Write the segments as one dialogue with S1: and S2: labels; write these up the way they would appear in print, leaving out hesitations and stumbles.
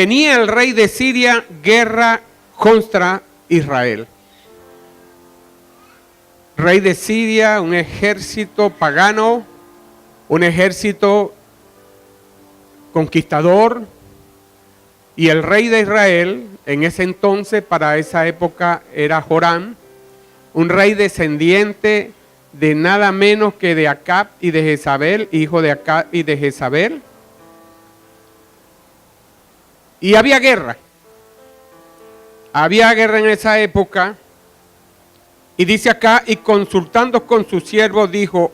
S1: tenía el rey de Siria guerra contra Israel. Rey de Siria, un ejército pagano, un ejército conquistador, y el rey de Israel, en ese entonces, para esa época, era Joram, un rey descendiente de nada menos que de Acab y de Jezabel, hijo de Acab y de Jezabel. Y había guerra en esa época, y dice acá, y consultando con sus siervos dijo,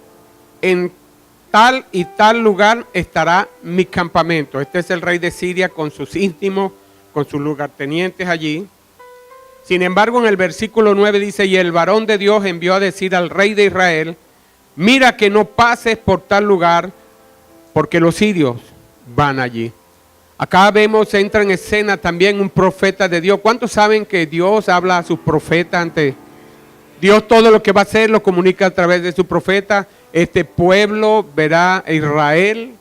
S1: en tal y tal lugar estará mi campamento. Este es el rey de Siria con sus íntimos, con sus lugartenientes allí. Sin embargo, en el versículo 9 dice, y el varón de Dios envió a decir al rey de Israel, mira que no pases por tal lugar, porque los sirios van allí. Acá vemos, entra en escena también un profeta de Dios. ¿Cuántos saben que Dios habla a sus profetas antes? Dios todo lo que va a hacer lo comunica a través de su profeta. Este pueblo verá a Israel,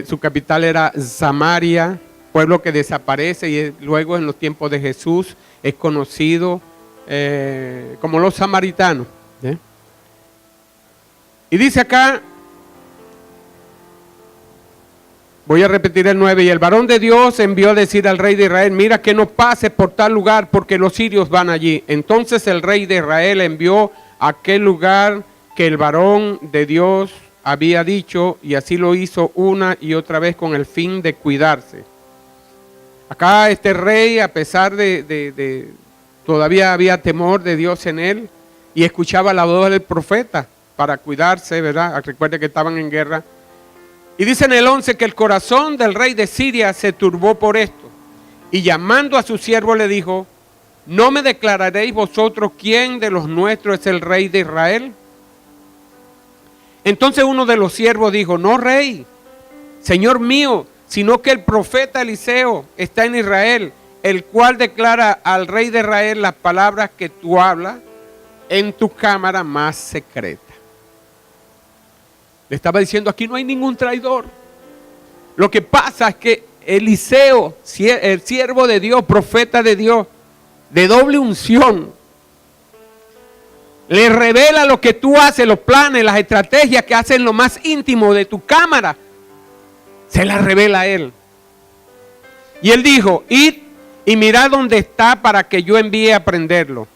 S1: su capital era Samaria, pueblo que desaparece y luego en los tiempos de Jesús es conocido como los samaritanos. Y dice acá, voy a repetir el 9, y el varón de Dios envió a decir al rey de Israel, mira que no pases por tal lugar porque los sirios van allí. Entonces el rey de Israel envió a aquel lugar que el varón de Dios había dicho, y así lo hizo una y otra vez con el fin de cuidarse. Acá este rey, a pesar de todavía había temor de Dios en él, y escuchaba la voz del profeta para cuidarse, ¿verdad? Recuerde que estaban en guerra. Y dice en el 11 que el corazón del rey de Siria se turbó por esto. Y llamando a su siervo le dijo, ¿no me declararéis vosotros quién de los nuestros es el rey de Israel? Entonces uno de los siervos dijo, no rey, señor mío, sino que el profeta Eliseo está en Israel, el cual declara al rey de Israel las palabras que tú hablas en tu cámara más secreta. Le estaba diciendo, aquí no hay ningún traidor. Lo que pasa es que Eliseo, el siervo de Dios, profeta de Dios, de doble unción, le revela lo que tú haces, los planes, las estrategias que hacen lo más íntimo de tu cámara. Se las revela a él. Y él dijo, id y mirad dónde está para que yo envíe a prenderlo.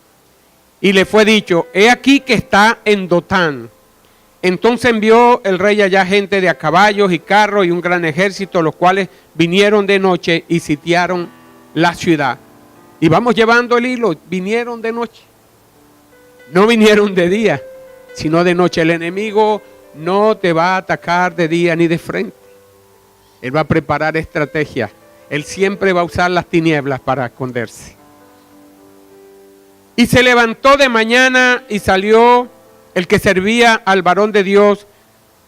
S1: Y le fue dicho, he aquí que está en Dotán. Entonces envió el rey allá gente de a caballos y carros y un gran ejército, los cuales vinieron de noche y sitiaron la ciudad. Y vamos llevando el hilo, vinieron de noche. No vinieron de día, sino de noche. El enemigo no te va a atacar de día ni de frente. Él va a preparar estrategias. Él siempre va a usar las tinieblas para esconderse. Y se levantó de mañana y salió el que servía al varón de Dios,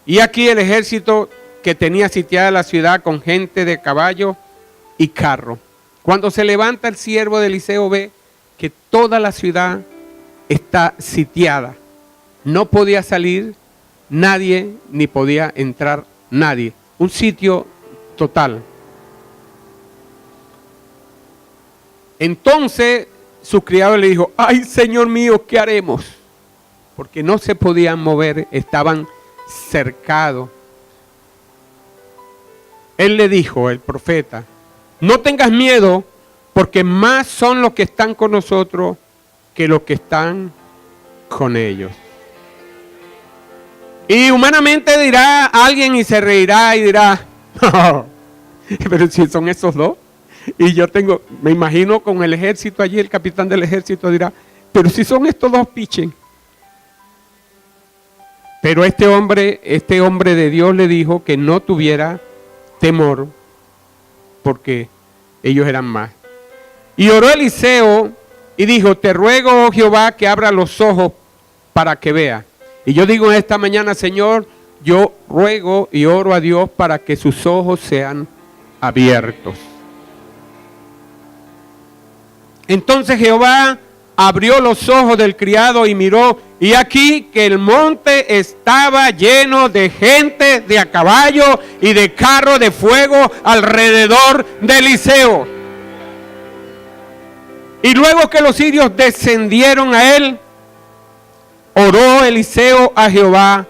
S1: y aquí el ejército que tenía sitiada la ciudad con gente de caballo y carro. Cuando se levanta el siervo de Eliseo, ve que toda la ciudad está sitiada. No podía salir nadie, ni podía entrar nadie. Un sitio total. Entonces su criado le dijo, ay, Señor mío, ¿qué haremos? Porque no se podían mover, estaban cercados. Él le dijo, el profeta, no tengas miedo, porque más son los que están con nosotros que los que están con ellos. Y humanamente dirá alguien y se reirá y dirá, oh, pero si son esos dos. Y yo me imagino con el ejército allí, el capitán del ejército dirá, pero si son estos dos pichen. Pero este hombre de Dios le dijo que no tuviera temor porque ellos eran más. Y oró Eliseo y dijo, te ruego, oh Jehová, que abra los ojos para que vea. Y yo digo en esta mañana, Señor, yo ruego y oro a Dios para que sus ojos sean abiertos. Entonces Jehová abrió los ojos del criado y miró, y aquí que el monte estaba lleno de gente de a caballo y de carro de fuego alrededor de Eliseo. Y luego que los sirios descendieron a él, oró Eliseo a Jehová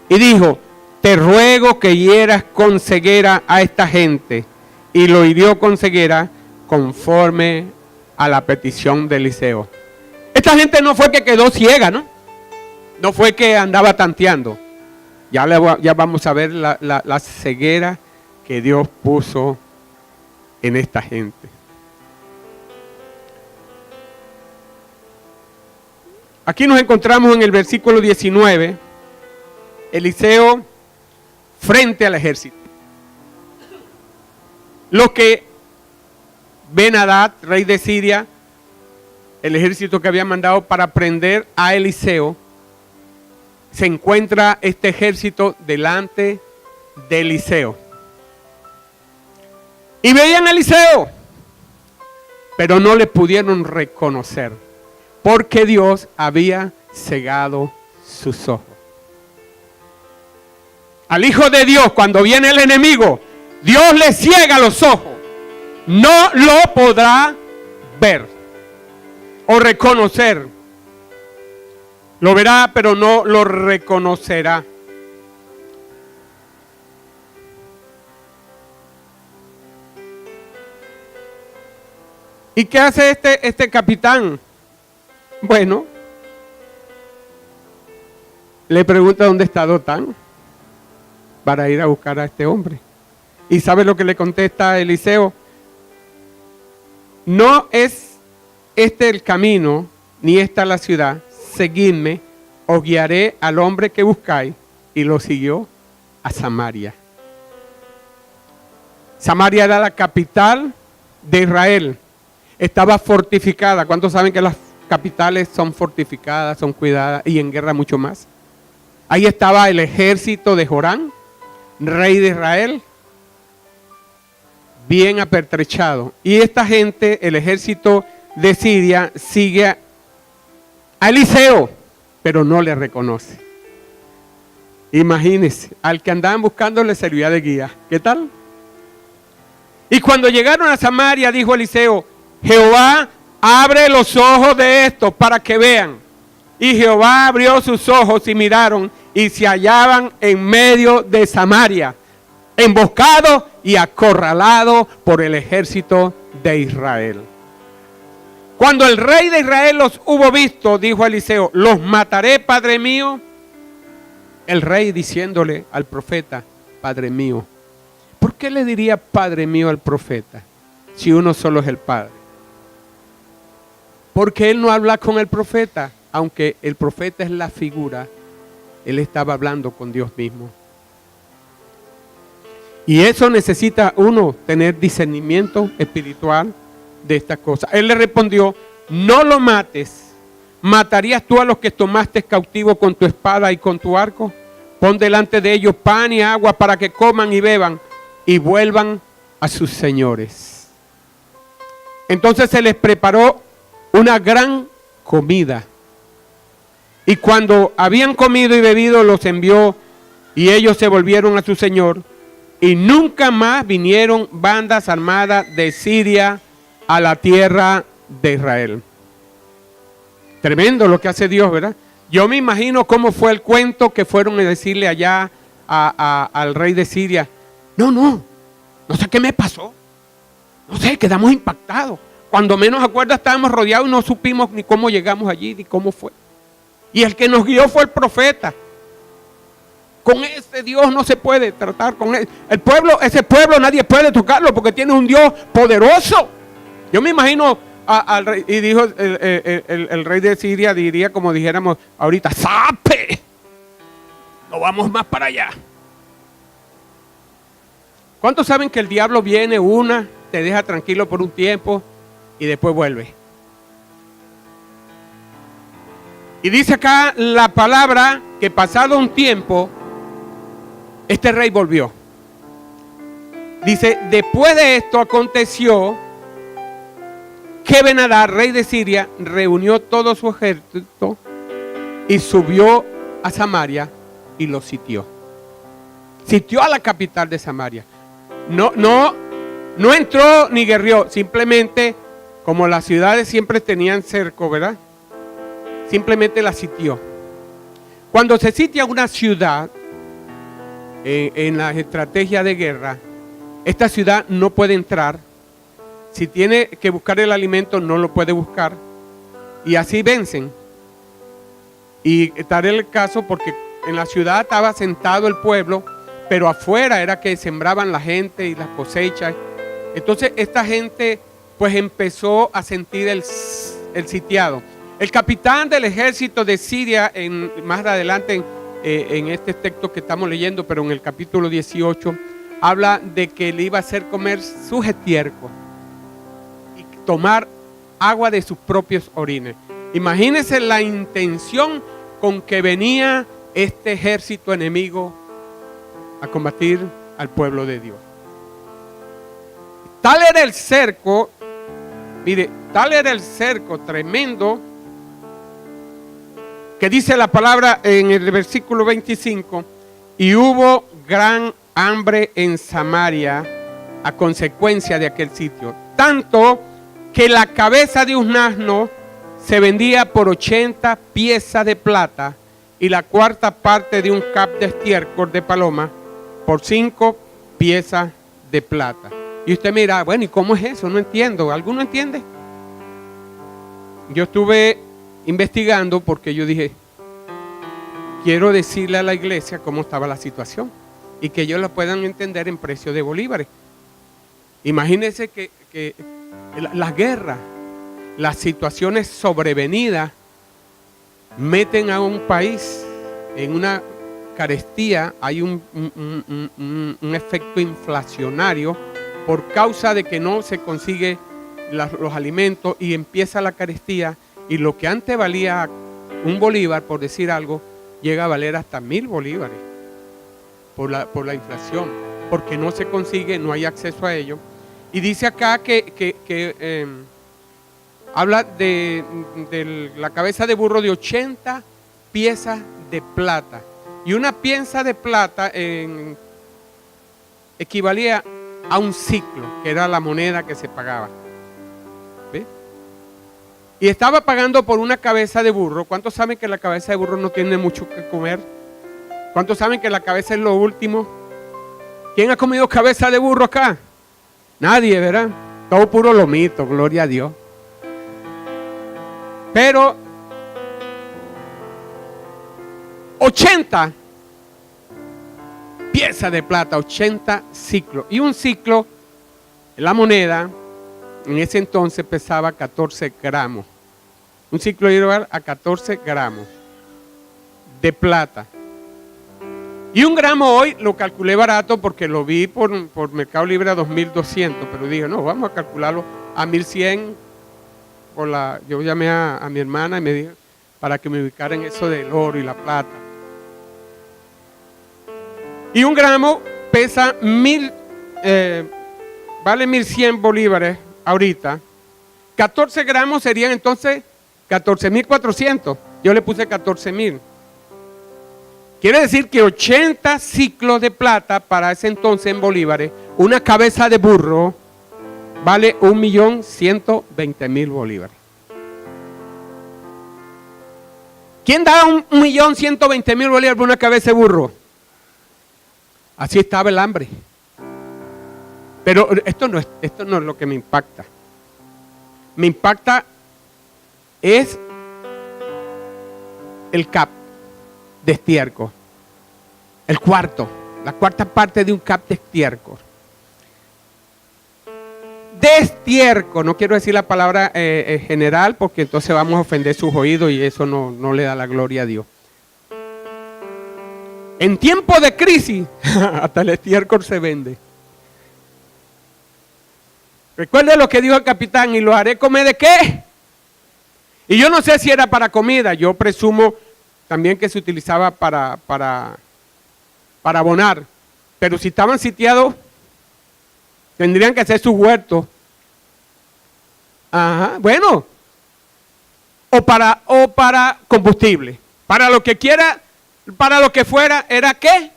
S1: y dijo, te ruego que hieras con ceguera a esta gente. Y lo hirió con ceguera conforme a la petición de Eliseo. Esta gente no fue que quedó ciega, ¿no? No fue que andaba tanteando. Ya vamos a ver la ceguera que Dios puso en esta gente. Aquí nos encontramos en el versículo 19, Eliseo frente al ejército. Los que Ben-Hadad, rey de Siria, el ejército que había mandado para prender a Eliseo, se encuentra este ejército delante de Eliseo. Y veían a Eliseo, pero no le pudieron reconocer, porque Dios había cegado sus ojos. Al Hijo de Dios, cuando viene el enemigo, Dios le ciega los ojos. No lo podrá ver o reconocer. Lo verá, pero no lo reconocerá. ¿Y qué hace este capitán? Bueno, le pregunta dónde está Dotán para ir a buscar a este hombre. ¿Y sabe lo que le contesta Eliseo? No es este el camino, ni esta la ciudad. Seguidme, os guiaré al hombre que buscáis. Y lo siguió a Samaria. Samaria era la capital de Israel. Estaba fortificada. ¿Cuántos saben que las capitales son fortificadas, son cuidadas y en guerra mucho más? Ahí estaba el ejército de Joram, rey de Israel, bien apertrechado. Y esta gente, el ejército de Siria, sigue a Eliseo, pero no le reconoce. Imagínense, al que andaban buscando le servía de guía. ¿Qué tal? Y cuando llegaron a Samaria, dijo Eliseo, Jehová, abre los ojos de estos para que vean. Y Jehová abrió sus ojos y miraron y se hallaban en medio de Samaria, emboscados y acorralados por el ejército de Israel. Cuando el rey de Israel los hubo visto, dijo Eliseo, los mataré, padre mío. El rey diciéndole al profeta, padre mío. ¿Por qué le diría padre mío al profeta si uno solo es el padre? Porque él no habla con el profeta, aunque el profeta es la figura, él estaba hablando con Dios mismo. Y eso necesita uno tener discernimiento espiritual de estas cosas. Él le respondió, no lo mates. ¿Matarías tú a los que tomaste cautivo con tu espada y con tu arco? Pon delante de ellos pan y agua para que coman y beban y vuelvan a sus señores. Entonces se les preparó una gran comida. Y cuando habían comido y bebido, los envió y ellos se volvieron a su señor. Y nunca más vinieron bandas armadas de Siria a la tierra de Israel. Tremendo lo que hace Dios, ¿verdad? Yo me imagino cómo fue el cuento que fueron a decirle allá al rey de Siria. No sé qué me pasó. No sé, quedamos impactados. Cuando menos acuerdo estábamos rodeados y no supimos ni cómo llegamos allí, ni cómo fue. Y el que nos guió fue el profeta. Con ese Dios no se puede tratar con él. El pueblo, ese pueblo nadie puede tocarlo porque tiene un Dios poderoso. Yo me imagino al rey, y dijo el rey de Siria, diría como dijéramos ahorita, ¡sape! No vamos más para allá. ¿Cuántos saben que el diablo viene te deja tranquilo por un tiempo y después vuelve? Y dice acá la palabra que pasado un tiempo, este rey volvió. Dice, después de esto aconteció que Ben-Hadad, rey de Siria, reunió todo su ejército y subió a Samaria y lo sitió. Sitió a la capital de Samaria. No entró ni guerrió, simplemente, como las ciudades siempre tenían cerco, ¿verdad? Simplemente la sitió. Cuando se sitia una ciudad, en la estrategia de guerra, esta ciudad no puede entrar. Si tiene que buscar el alimento, no lo puede buscar. Y así vencen. Y tal era el caso porque en la ciudad estaba sentado el pueblo, pero afuera era que sembraban la gente y las cosechas. Entonces esta gente pues empezó a sentir el sitiado. El capitán del ejército de Siria, más adelante en este texto que estamos leyendo, pero en el capítulo 18, habla de que le iba a hacer comer su estiércol y tomar agua de sus propios orines. Imagínense la intención con que venía este ejército enemigo a combatir al pueblo de Dios. Tal era el cerco, mire, tal era el cerco tremendo, que dice la palabra en el versículo 25, y hubo gran hambre en Samaria a consecuencia de aquel sitio, tanto que la cabeza de un asno se vendía por 80 piezas de plata y la cuarta parte de un cap de estiércol de paloma por 5 piezas de plata. Y usted mira, bueno, ¿y cómo es eso? No entiendo. ¿Alguno entiende? Yo estuve investigando porque yo dije, quiero decirle a la iglesia cómo estaba la situación y que ellos la puedan entender en precio de bolívares. Imagínense que las guerras, las situaciones sobrevenidas meten a un país en una carestía. Hay un efecto inflacionario por causa de que no se consigue los alimentos y empieza la carestía, y lo que antes valía un bolívar, por decir algo, llega a valer hasta 1000 bolívares por la inflación, porque no se consigue, no hay acceso a ello. Y dice acá que habla de la cabeza de burro de 80 piezas de plata. Y una pieza de plata equivalía a un ciclo, que era la moneda que se pagaba. ¿Ve? Y estaba pagando por una cabeza de burro. ¿Cuántos saben que la cabeza de burro no tiene mucho que comer? ¿Cuántos saben que la cabeza es lo último? ¿Quién ha comido cabeza de burro acá? Nadie, ¿verdad? Todo puro lomito, gloria a Dios. Pero 80 piezas de plata, 80 ciclos. Y un ciclo, la moneda, en ese entonces pesaba 14 gramos. Un ciclo iba a 14 gramos de plata. Y un gramo hoy lo calculé barato porque lo vi por Mercado Libre a 2200, pero dije, no, vamos a calcularlo a 1100. Yo llamé a mi hermana y me dijo para que me ubicara en eso del oro y la plata. Y un gramo pesa vale 1100 bolívares ahorita. 14 gramos serían entonces 14.400. Yo le puse 14.000. Quiere decir que 80 ciclos de plata para ese entonces en bolívares, una cabeza de burro, vale 1.120.000 bolívares. ¿Quién da 1.120.000 bolívares por una cabeza de burro? Así estaba el hambre. Pero esto no es lo que me impacta. Me impacta es el cap de estiércol. La cuarta parte de un cap de estiércol. De estiércol, no quiero decir la palabra general porque entonces vamos a ofender sus oídos y eso no le da la gloria a Dios. En tiempo de crisis, hasta el estiércol se vende. Recuerde lo que dijo el capitán, y lo haré comer ¿de qué? Y yo no sé si era para comida, yo presumo también que se utilizaba para abonar. Pero si estaban sitiados, tendrían que hacer sus huertos Ajá, bueno. O para combustible. Para lo que quiera, para lo que fuera, ¿era qué?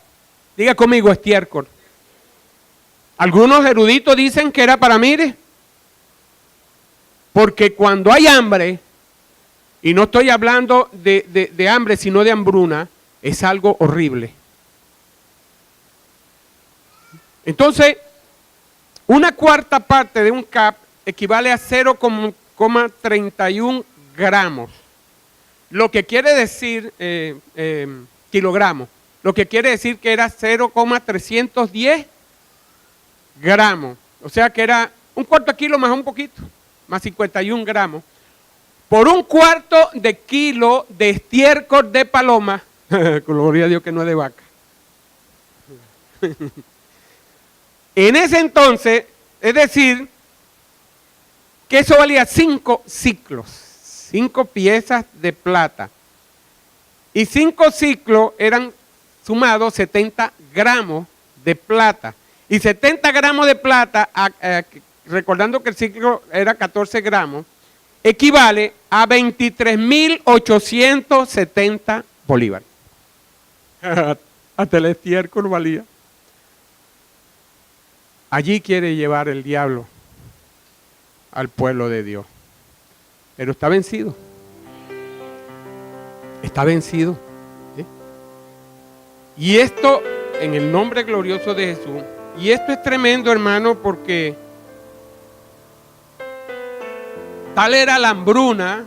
S1: Diga conmigo, estiércol. Algunos eruditos dicen que era para, mire, porque cuando hay hambre, y no estoy hablando de hambre, sino de hambruna, es algo horrible. Entonces, una cuarta parte de un CAP equivale a 0,31 gramos. Lo que quiere decir, kilogramos, lo que quiere decir que era 0,310 gramos. O sea que era un cuarto kilo más un poquito, más 51 gramos. Por un cuarto de kilo de estiércol de paloma, gloria a Dios que no es de vaca. En ese entonces, es decir, que eso valía 5 ciclos, 5 piezas de plata. Y 5 ciclos eran sumados 70 gramos de plata. Y 70 gramos de plata, recordando que el ciclo era 14 gramos, equivale a 23.870 bolívares. Hasta el estiércol valía. Allí quiere llevar el diablo al pueblo de Dios. Pero está vencido. Está vencido. ¿Sí? Y esto, en el nombre glorioso de Jesús, y esto es tremendo, hermano, porque tal era la hambruna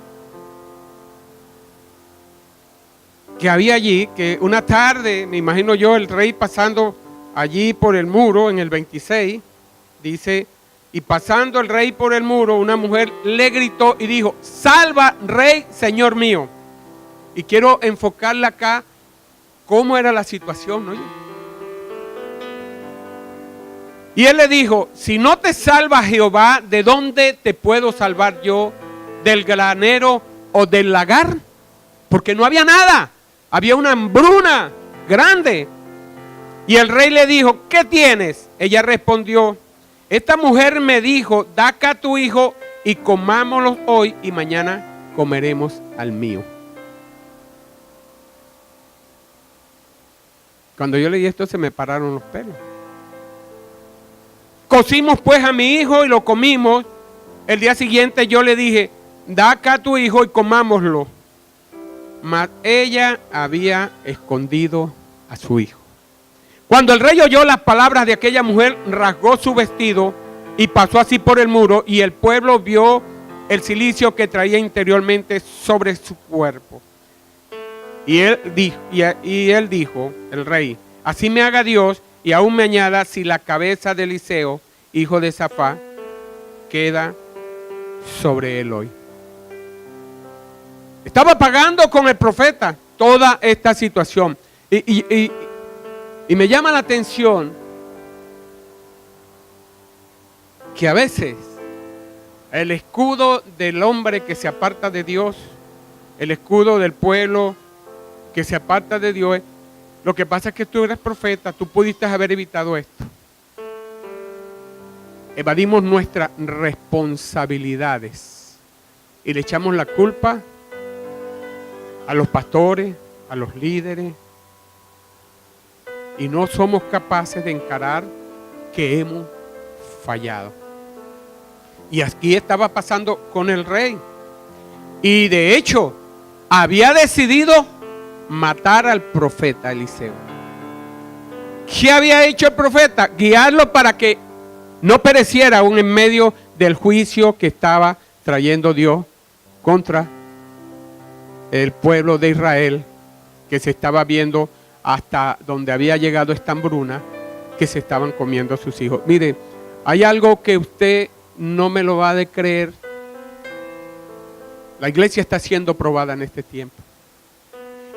S1: que había allí, que una tarde, me imagino yo, el rey pasando allí por el muro, en el 26, dice, y pasando el rey por el muro, una mujer le gritó y dijo, salva, rey, señor mío. Y quiero enfocarla acá, cómo era la situación, ¿no? Y él le dijo, si no te salva Jehová, ¿de dónde te puedo salvar yo? ¿Del granero o del lagar? Porque no había nada, había una hambruna grande. Y el rey le dijo, ¿qué tienes? Ella respondió, esta mujer me dijo, da acá a tu hijo y comámoslo hoy y mañana comeremos al mío. Cuando yo leí esto se me pararon los pelos. Cocimos pues a mi hijo y lo comimos. El día siguiente yo le dije, da acá a tu hijo y comámoslo. Mas ella había escondido a su hijo. Cuando el rey oyó las palabras de aquella mujer, rasgó su vestido y pasó así por el muro, y el pueblo vio el cilicio que traía interiormente sobre su cuerpo. Y él dijo, el rey, así me haga Dios, y aún me añada, si la cabeza de Eliseo, hijo de Safá, queda sobre él hoy. Estaba pagando con el profeta toda esta situación. Y me llama la atención que a veces el escudo del hombre que se aparta de Dios, el escudo del pueblo que se aparta de Dios, lo que pasa es que tú eres profeta, tú pudiste haber evitado esto. Evadimos nuestras responsabilidades y le echamos la culpa a los pastores, a los líderes, y no somos capaces de encarar que hemos fallado. Y aquí estaba pasando con el rey. Y de hecho, había decidido matar al profeta Eliseo. ¿Qué había hecho el profeta? Guiarlo para que no pereciera aún en medio del juicio que estaba trayendo Dios contra el pueblo de Israel, que se estaba viendo hasta donde había llegado esta hambruna, que se estaban comiendo a sus hijos. Mire, hay algo que usted no me lo va a creer. La iglesia está siendo probada en este tiempo.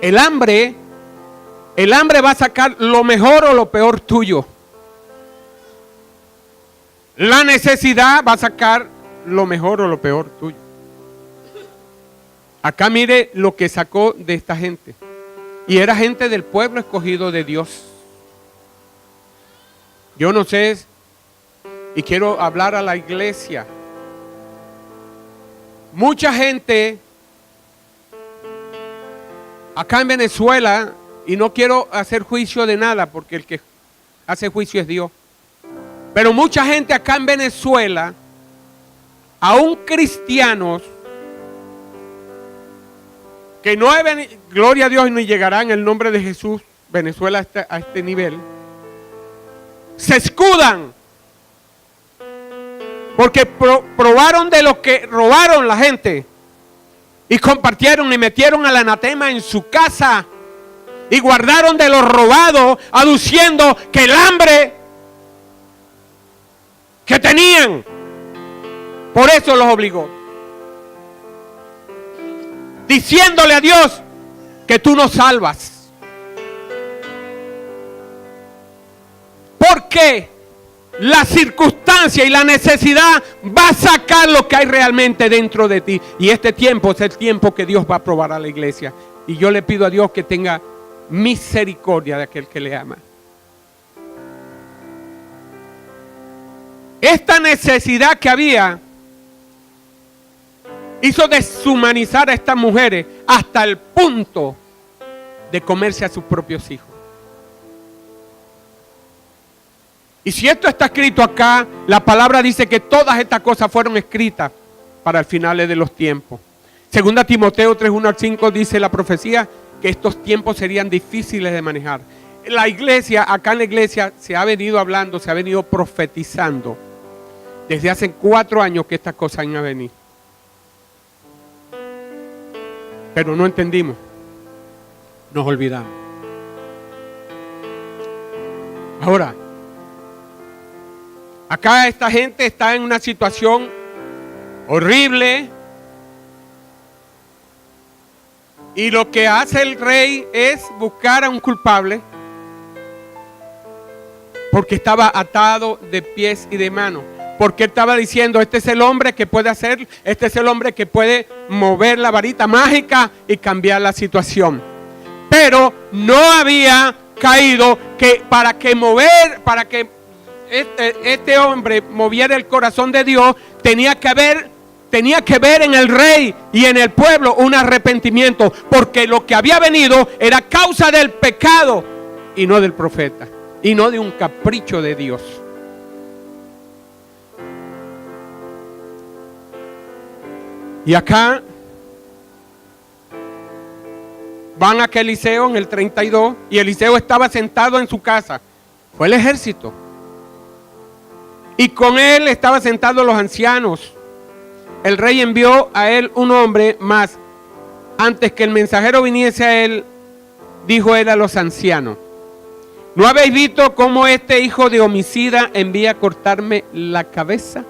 S1: El hambre va a sacar lo mejor o lo peor tuyo. La necesidad va a sacar lo mejor o lo peor tuyo. Acá mire lo que sacó de esta gente. Y era gente del pueblo escogido de Dios. Yo no sé, y quiero hablar a la iglesia. mucha gente acá en Venezuela, y no quiero hacer juicio de nada porque el que hace juicio es Dios, pero mucha gente acá en Venezuela, aún cristianos, que no hay, gloria a Dios, ni llegará en el nombre de Jesús, Venezuela a este nivel, se escudan porque probaron de lo que robaron la gente y compartieron y metieron al anatema en su casa y guardaron de lo robado, aduciendo que el hambre que tenían, por eso los obligó, diciéndole a Dios que tú nos salvas. Porque la circunstancia y la necesidad va a sacar lo que hay realmente dentro de ti. Y este tiempo es el tiempo que Dios va a probar a la iglesia. Y yo le pido a Dios que tenga misericordia de aquel que le ama. Esta necesidad que había hizo deshumanizar a estas mujeres hasta el punto de comerse a sus propios hijos. Y si esto está escrito acá, la palabra dice que todas estas cosas fueron escritas para el final de los tiempos. Segunda Timoteo 3:1-5 dice la profecía que estos tiempos serían difíciles de manejar. La iglesia, acá en la iglesia se ha venido hablando, se ha venido profetizando desde hace 4 años que estas cosas van a venir. Pero no entendimos, nos olvidamos. Ahora, acá esta gente está en una situación horrible y lo que hace el rey es buscar a un culpable porque estaba atado de pies y de manos. Porque estaba diciendo, este es el hombre que puede hacer, este es el hombre que puede mover la varita mágica y cambiar la situación. Pero no había caído que para que este hombre moviera el corazón de Dios, tenía que ver en el rey y en el pueblo un arrepentimiento, porque lo que había venido era causa del pecado y no del profeta, y no de un capricho de Dios. Y acá van a Eliseo en el 32 y Eliseo estaba sentado en su casa. Fue el ejército. Y con él estaban sentados los ancianos. El rey envió a él un hombre más. Antes que el mensajero viniese a él, dijo él a los ancianos: ¿no habéis visto cómo este hijo de homicida envía a cortarme la cabeza?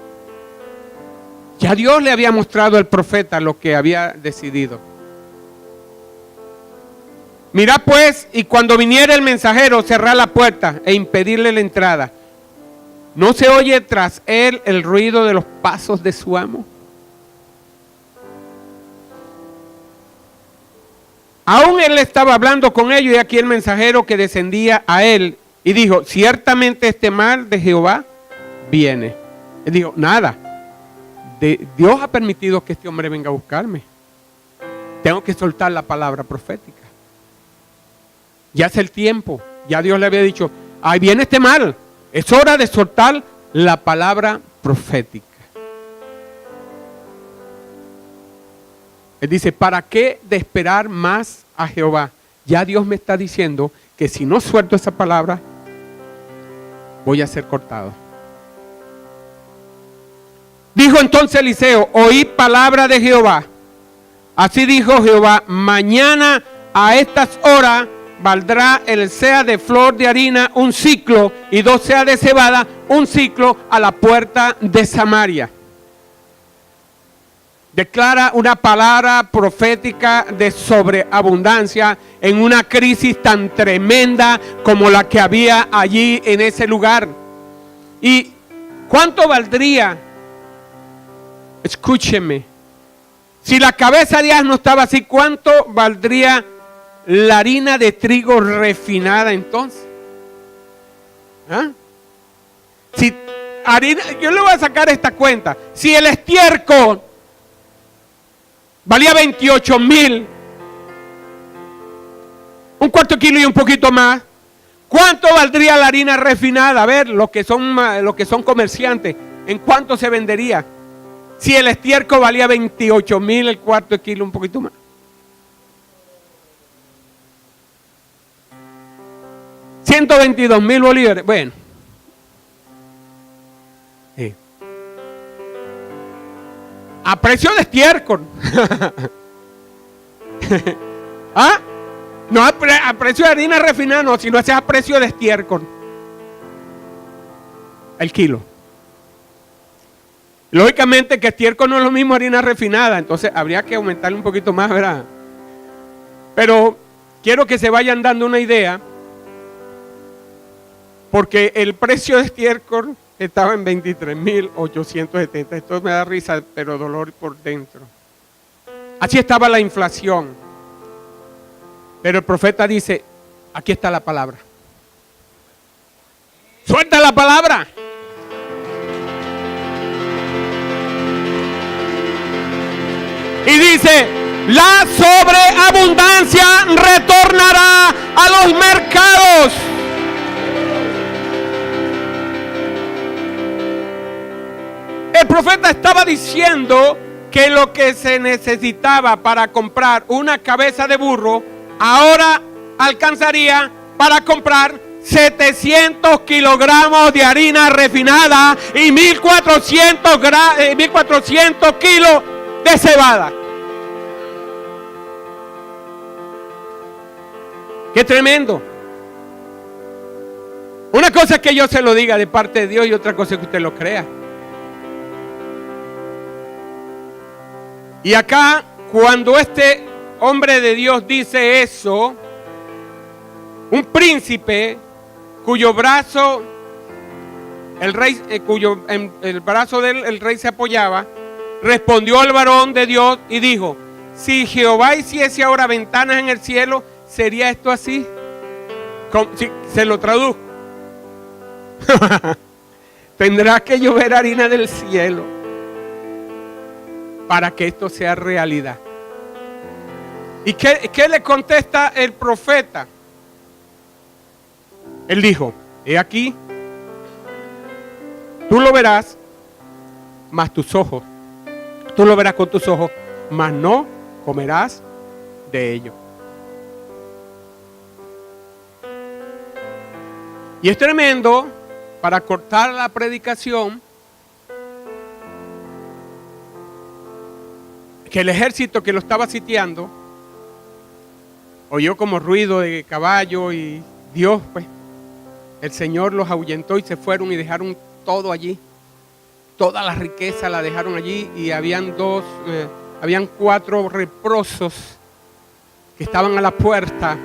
S1: Ya Dios le había mostrado al profeta lo que había decidido. Mirad pues, y cuando viniera el mensajero, cerrad la puerta e impedirle la entrada. ¿No se oye tras él el ruido de los pasos de su amo? Aún él estaba hablando con ellos, y aquí el mensajero que descendía a él y dijo: ciertamente este mal de Jehová viene. Él dijo: nada. Dios ha permitido que este hombre venga a buscarme. Tengo que soltar la palabra profética. Ya es el tiempo. Ya Dios le había dicho: ahí viene este mal. Es hora de soltar la palabra profética. Él dice: ¿para qué de esperar más a Jehová? Ya Dios me está diciendo que si no suelto esa palabra, voy a ser cortado. Dijo entonces Eliseo: oí palabra de Jehová. Así dijo Jehová: mañana a estas horas valdrá el seah de flor de harina 1 siclo y 2 seas de cebada 1 siclo a la puerta de Samaria. Declara una palabra profética de sobreabundancia en una crisis tan tremenda como la que había allí en ese lugar. ¿Y cuánto valdría? Escúcheme. Si la cabeza de asno estaba así, ¿cuánto valdría la harina de trigo refinada entonces? ¿Ah? Si harina, yo le voy a sacar esta cuenta. Si el estiércol valía 28,000. Un cuarto de kilo y un poquito más. ¿Cuánto valdría la harina refinada? A ver, los que son comerciantes, ¿en cuánto se vendería? Si el estiércol valía 28,000 el cuarto de kilo, un poquito más. 122,000 bolívares. Bueno. Sí. A precio de estiércol. ¿Ah? No a precio de harina refinada, no, sino a precio de estiércol. El kilo. Lógicamente que estiércol no es lo mismo harina refinada, entonces habría que aumentarle un poquito más, ¿verdad? Pero quiero que se vayan dando una idea, porque el precio de estiércol estaba en 23,870. Esto me da risa, pero dolor por dentro. Así estaba la inflación. Pero el profeta dice, aquí está la palabra. Suelta la palabra. Y dice, la sobreabundancia retornará a los mercados. El profeta estaba diciendo que lo que se necesitaba para comprar una cabeza de burro, ahora alcanzaría para comprar 700 kilogramos de harina refinada y 1,400 kilos de cebada. ¡Qué tremendo! Una cosa es que yo se lo diga de parte de Dios y otra cosa es que usted lo crea. Y acá, cuando este hombre de Dios dice eso, un príncipe cuyo brazo, el rey, en el brazo del rey se apoyaba, respondió al varón de Dios y dijo, si Jehová hiciese ahora ventanas en el cielo, ¿sería esto así? Si se lo traduzco. Tendrá que llover harina del cielo para que esto sea realidad. ¿Y qué le contesta el profeta? Él dijo, he aquí, tú lo verás, mas tus ojos, tú lo verás con tus ojos, mas no comerás de ello. Y es tremendo, para cortar la predicación, que el ejército que lo estaba sitiando oyó como ruido de caballo y Dios, pues, el Señor los ahuyentó y se fueron y dejaron todo allí. Toda la riqueza la dejaron allí y habían 4 leprosos que estaban a la puerta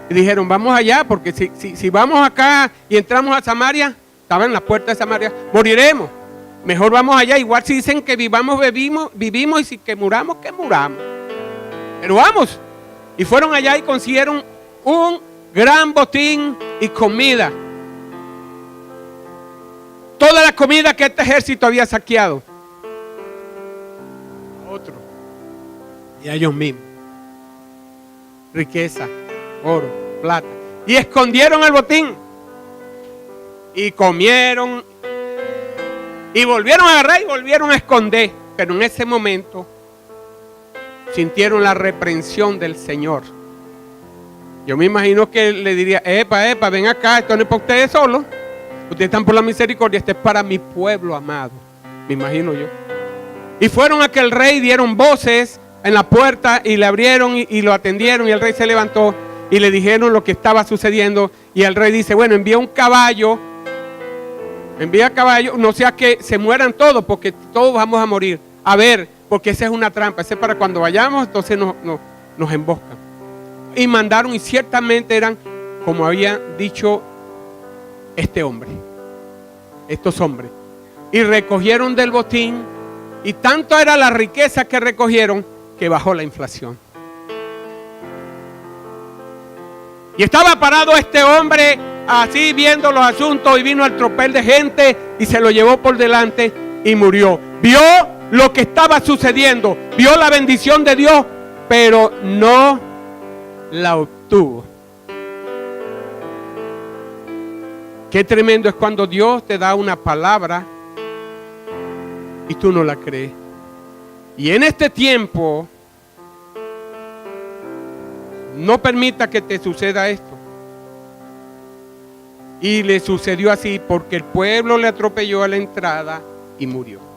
S1: y dijeron, vamos allá, porque si vamos acá y entramos a Samaria, estaban en la puerta de Samaria, moriremos. Mejor vamos allá, igual si dicen que vivimos y si que muramos, pero vamos. Y fueron allá y consiguieron un gran botín y comida. Toda la comida que este ejército había saqueado. Otro. Y a ellos mismos. Riqueza, oro, plata. Y escondieron el botín. Y comieron. Y volvieron a agarrar y volvieron a esconder. Pero en ese momento sintieron la reprensión del Señor. Yo me imagino que le diría, epa, ven acá, esto no es para ustedes solos. Ustedes están por la misericordia, este es para mi pueblo amado. Me imagino yo. Y fueron a que el rey dieron voces en la puerta y le abrieron y lo atendieron. Y el rey se levantó y le dijeron lo que estaba sucediendo. Y el rey dice, bueno, envía caballo, no sea que se mueran todos, porque todos vamos a morir. A ver, porque esa es una trampa, esa es para cuando vayamos, entonces nos emboscan. Y mandaron, y ciertamente eran como había dicho estos hombres. Y recogieron del botín, y tanto era la riqueza que recogieron, que bajó la inflación. Y estaba parado este hombre así viendo los asuntos, y vino al tropel de gente y se lo llevó por delante y murió. Vio lo que estaba sucediendo, vio la bendición de Dios, pero no la obtuvo. Qué tremendo es cuando Dios te da una palabra y tú no la crees. Y en este tiempo, no permita que te suceda esto. Y le sucedió así porque el pueblo le atropelló a la entrada y murió.